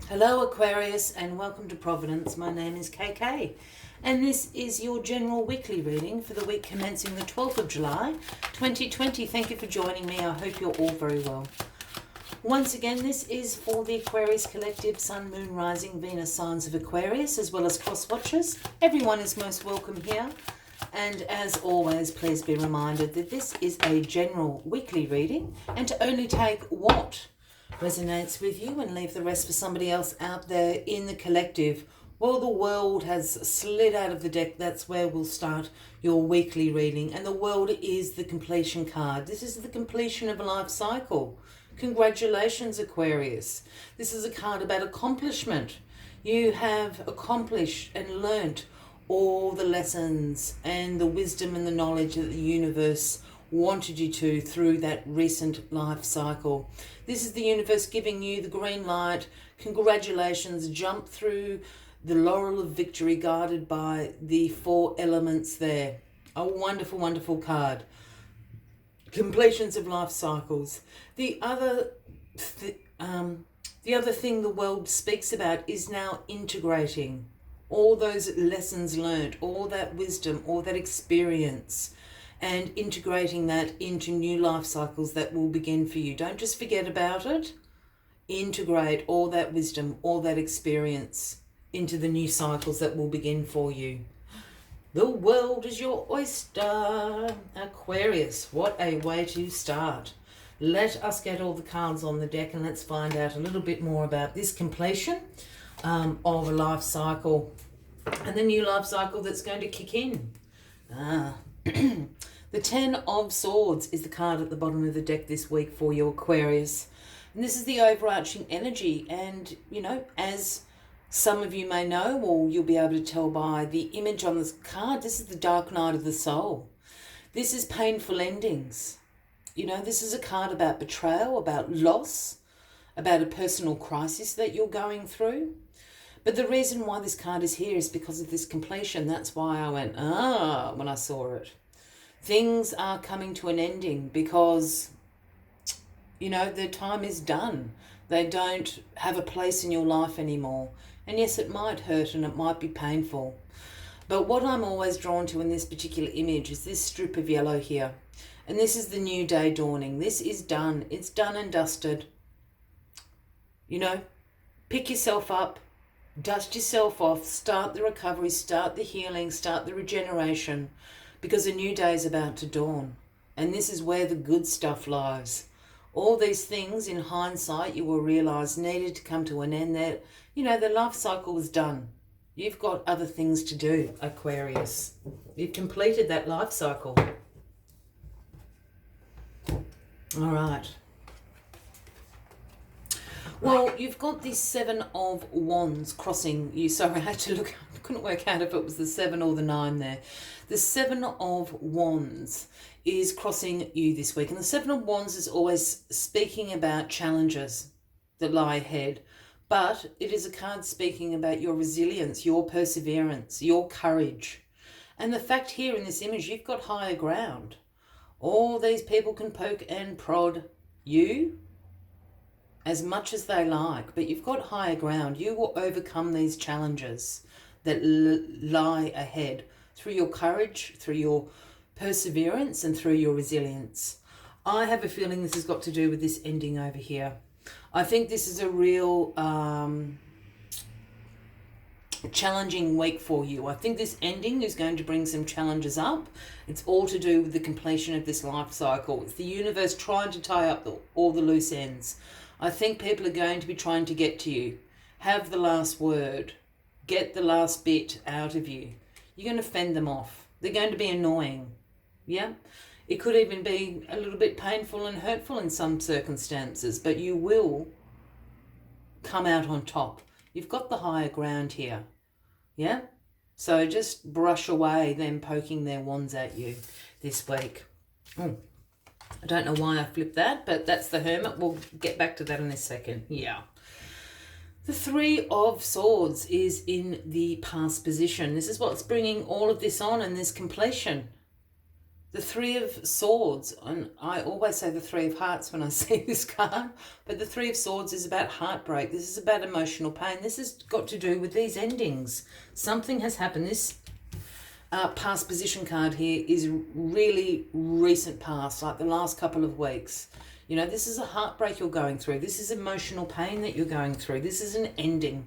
Hello Aquarius and welcome to Providence. My name is KK and this is your general weekly reading for the week commencing the 12th of July 2020. Thank you for joining me. I hope you're all very well. Once again, this is for the Aquarius Collective, Sun, Moon, Rising, Venus signs of Aquarius, as well as cross watchers. Everyone is most welcome here. And as always, please be reminded that this is a general weekly reading and to only take what resonates with you and leave the rest for somebody else out there in the collective. Well, the world has slid out of the deck. That's where we'll start your weekly reading. And the world is the completion card. This is the completion of a life cycle. Congratulations, Aquarius. This is a card about accomplishment. You have accomplished and learnt all the lessons and the wisdom and the knowledge that the universe wanted you to through that recent life cycle. This is the universe giving you the green light. Congratulations, jump through the laurel of victory guarded by the four elements there. A wonderful, wonderful card. Completions of life cycles. The other thing the world speaks about is now integrating all those lessons learned, all that wisdom, all that experience, and integrating that into new life cycles that will begin for you. Don't just forget about it. Integrate all that wisdom, all that experience into the new cycles that will begin for you. The world is your oyster, Aquarius. What a way to start. Let us get all the cards on the deck and let's find out a little bit more about this completion of a life cycle and the new life cycle that's going to kick in. The 10 of Swords is the card at the bottom of the deck this week for your Aquarius. And this is the overarching energy. And, you know, as some of you may know, or you'll be able to tell by the image on this card, this is the dark night of the soul. This is painful endings. You know, this is a card about betrayal, about loss, about a personal crisis that you're going through. But the reason why this card is here is because of this completion. That's why I went, when I saw it. Things are coming to an ending because, you know, their time is done. They don't have a place in your life anymore. And yes, it might hurt and it might be painful. But what I'm always drawn to in this particular image is this strip of yellow here. And this is the new day dawning. This is done. It's done and dusted. You know, pick yourself up, dust yourself off, start the recovery, start the healing, start the regeneration, because a new day is about to dawn. And this is where the good stuff lies. All these things, in hindsight, you will realise needed to come to an end. That, you know, the life cycle was done. You've got other things to do, Aquarius. You've completed that life cycle. All right. Well, you've got this 7 of Wands crossing you. Sorry, I had to look. I couldn't work out if it was the 7 or the 9 there. The 7 of Wands is crossing you this week. And the 7 of Wands is always speaking about challenges that lie ahead. But it is a card speaking about your resilience, your perseverance, your courage. And the fact here in this image, you've got higher ground. All these people can poke and prod you as much as they like, but you've got higher ground. You will overcome these challenges that lie ahead through your courage, through your perseverance, and through your resilience. I have a feeling this has got to do with this ending over here. I think this is a real challenging week for you. I think this ending is going to bring some challenges up. It's all to do with the completion of this life cycle. It's the universe trying to tie up all the loose ends. I think people are going to be trying to get to you. Have the last word. Get the last bit out of you. You're going to fend them off. They're going to be annoying. Yeah? It could even be a little bit painful and hurtful in some circumstances, but you will come out on top. You've got the higher ground here. Yeah? So just brush away them poking their wands at you this week. I don't know why I flipped that, but that's the Hermit. We'll get back to that in a second. Yeah. The 3 of Swords is in the past position. This is what's bringing all of this on and this completion. the Three of Swords, and I always say the Three of Hearts when I see this card, but the Three of Swords is about heartbreak. This is about emotional pain. This has got to do with these endings. Something has happened. This past position card here is really recent past, like the last couple of weeks. You know, this is a heartbreak you're going through. This is emotional pain that you're going through. This is an ending.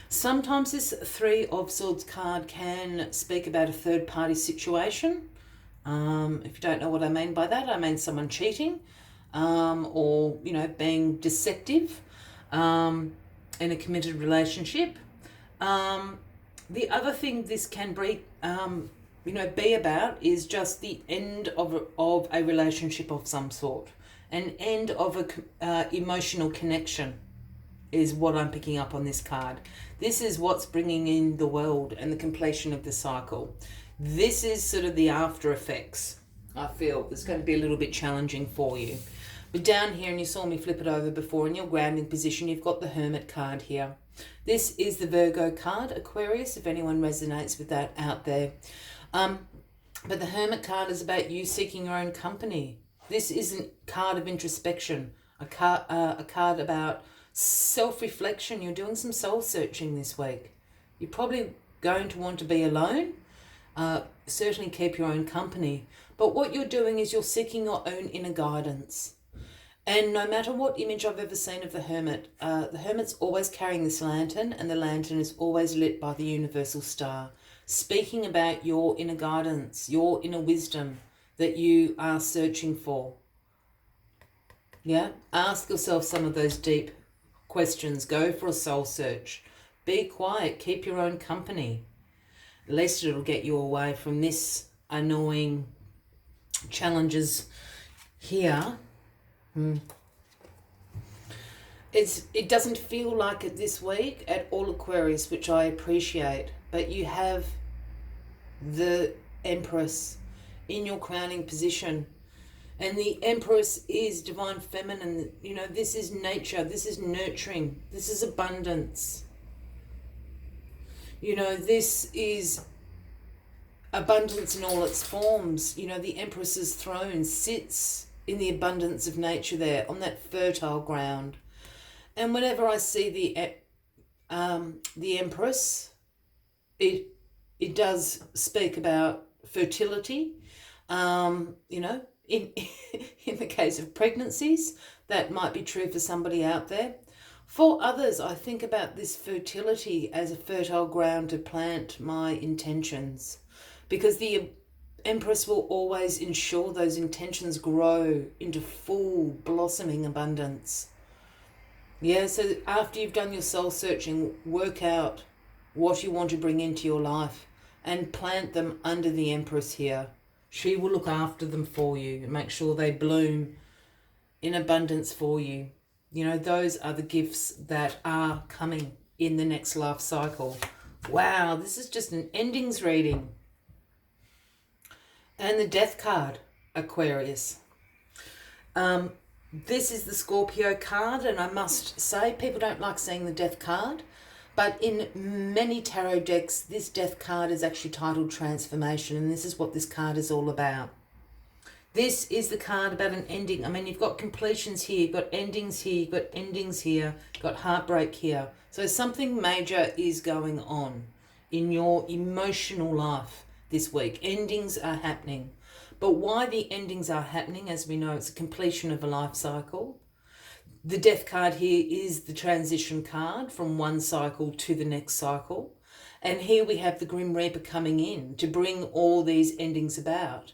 Sometimes this Three of Swords card can speak about a third-party situation. If you don't know what I mean by that, I mean someone cheating or, you know, being deceptive in a committed relationship. The other thing this can be, you know, be about is just the end of a relationship of some sort. An end of a emotional connection is what I'm picking up on this card. This is what's bringing in the world and the completion of the cycle. This is sort of the after effects. I feel it's going to be a little bit challenging for you. But down here, and you saw me flip it over before, in your grounding position, you've got the Hermit card here. This is the Virgo card, Aquarius, if anyone resonates with that out there. But the Hermit card is about you seeking your own company. This isn't a card of introspection, a card about self-reflection. You're doing some soul searching this week. You're probably going to want to be alone. Certainly keep your own company. But what you're doing is you're seeking your own inner guidance. And no matter what image I've ever seen of the Hermit's always carrying this lantern, and the lantern is always lit by the universal star, speaking about your inner guidance, your inner wisdom that you are searching for. Yeah? Ask yourself some of those deep questions. Go for a soul search. Be quiet. Keep your own company. At least it'll get you away from this annoying challenges here. It doesn't feel like it this week at all, Aquarius, which I appreciate. But you have the Empress in your crowning position. And the Empress is divine feminine. You know, this is nature. This is nurturing. This is abundance. You know, this is abundance in all its forms. You know, the Empress's throne sits in the abundance of nature there, on that fertile ground. And whenever I see the Empress, it does speak about fertility. You know, in the case of pregnancies, that might be true for somebody out there. For others, I think about this fertility as a fertile ground to plant my intentions, because the Empress will always ensure those intentions grow into full blossoming abundance. Yeah, so after you've done your soul searching, work out what you want to bring into your life and plant them under the Empress here. She will look after them for you and make sure they bloom in abundance for you. You know, those are the gifts that are coming in the next life cycle. Wow, this is just an endings reading. And the Death card, Aquarius. This is the Scorpio card, and I must say, people don't like seeing the Death card, but in many tarot decks, this Death card is actually titled Transformation, and this is what this card is all about. This is the card about an ending. I mean, you've got completions here, you've got endings here, you've got endings here, you've got heartbreak here. So something major is going on in your emotional life this week. Endings are happening. But why the endings are happening, as we know, it's a completion of a life cycle. The Death card here is the transition card from one cycle to the next cycle. And here we have the Grim Reaper coming in to bring all these endings about.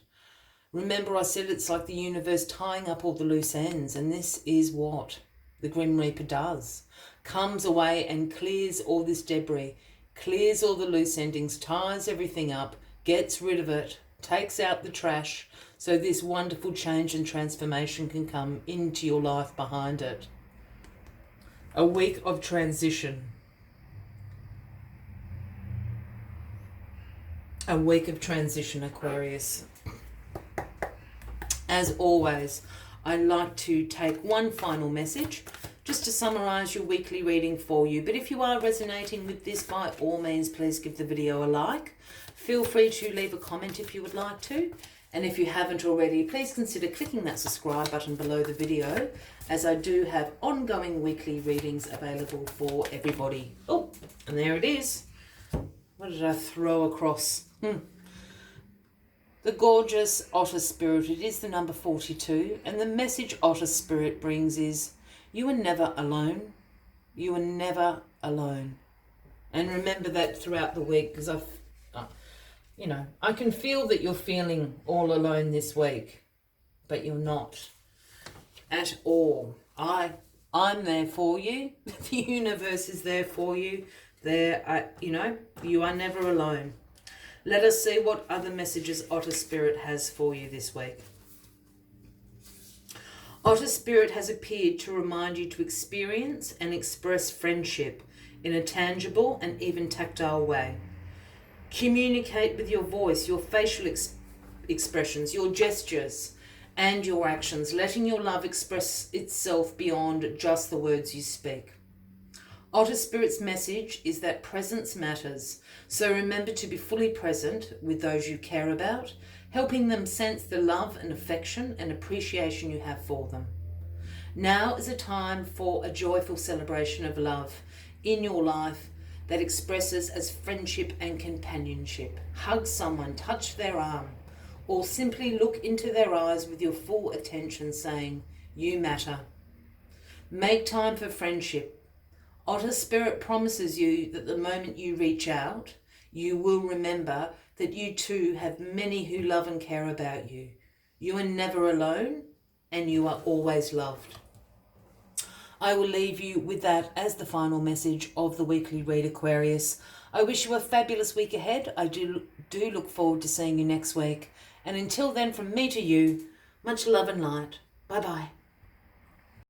Remember, I said it's like the universe tying up all the loose ends, and this is what the Grim Reaper does. Comes away and clears all this debris, clears all the loose endings, ties everything up, gets rid of it, takes out the trash, so this wonderful change and transformation can come into your life behind it. A week of transition. A week of transition, Aquarius. As always, I like to take one final message just to summarise your weekly reading for you. But if you are resonating with this, by all means, please give the video a like. Feel free to leave a comment if you would like to. And if you haven't already, please consider clicking that subscribe button below the video, as I do have ongoing weekly readings available for everybody. Oh, and there it is. What did I throw across? The gorgeous Otter Spirit. It is the number 42. And the message Otter Spirit brings is, you are never alone. You are never alone. And remember that throughout the week, because I can feel that you're feeling all alone this week, but you're not at all. I'm there for you. The universe is there for you. You are never alone. Let us see what other messages Otter Spirit has for you this week. Otter Spirit has appeared to remind you to experience and express friendship in a tangible and even tactile way. Communicate with your voice, your facial expressions, your gestures, and your actions, letting your love express itself beyond just the words you speak. Otter Spirit's message is that presence matters, so remember to be fully present with those you care about, helping them sense the love and affection and appreciation you have for them. Now is a time for a joyful celebration of love in your life that expresses as friendship and companionship. Hug someone, touch their arm, or simply look into their eyes with your full attention, saying, you matter. Make time for friendship. Otter Spirit promises you that the moment you reach out, you will remember that you too have many who love and care about you. You are never alone, and you are always loved. I will leave you with that as the final message of the weekly read, Aquarius. I wish you a fabulous week ahead. I do look forward to seeing you next week. And until then, from me to you, much love and light. Bye-bye.